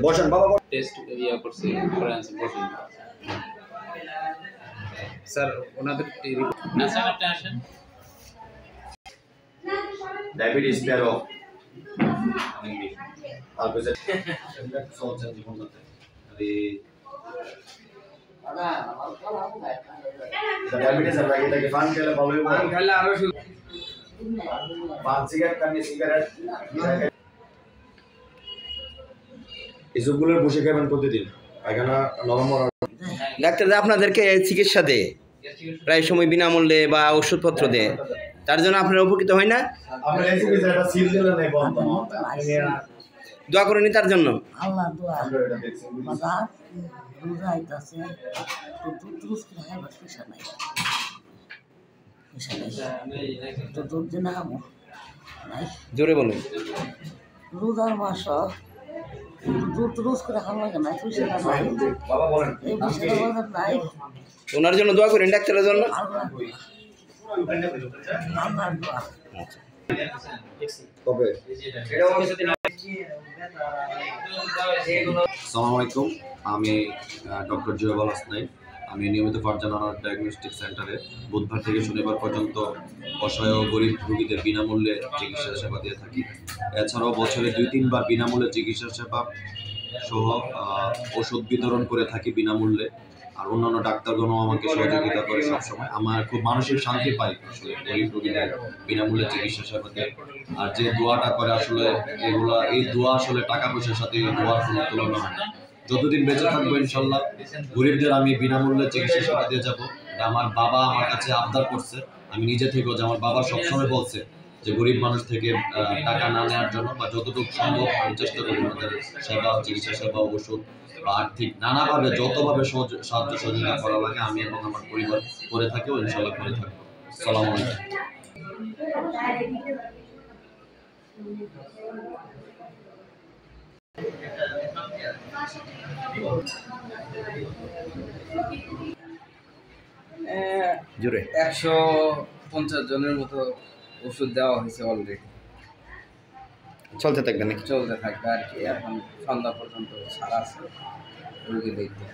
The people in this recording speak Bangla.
বসেন বাবা টেস্ট ইয়া করছি ফরেন্সিক বসেন স্যার ওনাদের না স্যার আপনি আসেন ডায়াবেটিস পেয়ারো आपको सर सोच है जीवन में अरे डायबिटीज है लगे तो फान के लिए प्रॉब्लम है गला आरो पान सिगरेट करने सिगरेट এসবগুলোর বসে খাবেন প্রতিদিন পায়খানা নরম ডাক্তার আপনাদেরকে চিকিৎসা দেয় প্রায় সময় বিনামূল্যে বা ওষুধপত্র দেয় তার জন্য আপনারা উপকৃত হয় না আমরা এই চিকিৎসাটা সিল দিলে নাই বন্ধ দোয়া করেনি তার জন্য আল্লাহ দোয়া বাজার রোজা আইতাছে তো দুধ খাই বাস পয়সা নাই তো দুধ দিন খাবো নাই জোরে বলুন রোজার মাস দুধ রোজ করে খাওয়া লাগে না পয়সা নাই বাবা বলেন এই পয়সা বাজার নাই ওনার জন্য দোয়া করেন ডাক্তারের জন্য আল্লাহ দোয়া কবে আসসালামু আলাইকুম আমি ডক্টর জয়বাল হাসনাইন আমি নিয়মিত ফারজানা ডায়াগনস্টিক সেন্টারে বুধবার থেকে শনিবার পর্যন্ত অসহায় ও গরিব রোগীদের বিনামূল্যে চিকিৎসা সেবা দিয়ে থাকি। এছাড়াও বছরে 2-3 বার বিনামূল্যে চিকিৎসা সেবা সহ ওষুধ বিতরণ করে থাকি বিনামূল্যে। আর অন্যান্য ডাক্তারগণও আমাকে সহযোগিতা করে সবসময়। আমার খুব মানসিক শান্তি পাই আসলে গরিব রোগীদের বিনামূল্যে চিকিৎসা সেবাতে। আর যে দোয়াটা করে আসলে এই দোয়া আসলে টাকা পয়সার সাথে এই দোয়ার কোনো তুলনা হয় না। যতদিন বেঁচে থাকবো ইনশাল্লাহ গরিবদের আমি বিনামূল্যে চিকিৎসা সেবা দিয়ে যাবো। আমার বাবা আমার কাছে আবদার করছে, আমি নিজে থেকেও যে আমার বাবা সবসময় বলছে যে গরিব মানুষ থেকে টাকা না নেওয়ার জন্য বা যতটুকু সম্ভব আমি চেষ্টা করি আমাদের সেবা চিকিৎসা সেবা ওষুধ বা আর্থিক নানাভাবে যতভাবে সাহায্য সহযোগিতা করা লাগে আমি এবং আমার পরিবার করে থাকি ও ইনশাল্লাহ করে থাকবো। আসসালামু আলাইকুম। জোরে 150 জনের মতো ওষুধ দেওয়া হয়েছে অলরেডি, চলতে থাকবে নাকি? চলতে থাকবে আর কি। এখন সন্ধ্যা পর্যন্ত সারা আছে রোগী দেখতে।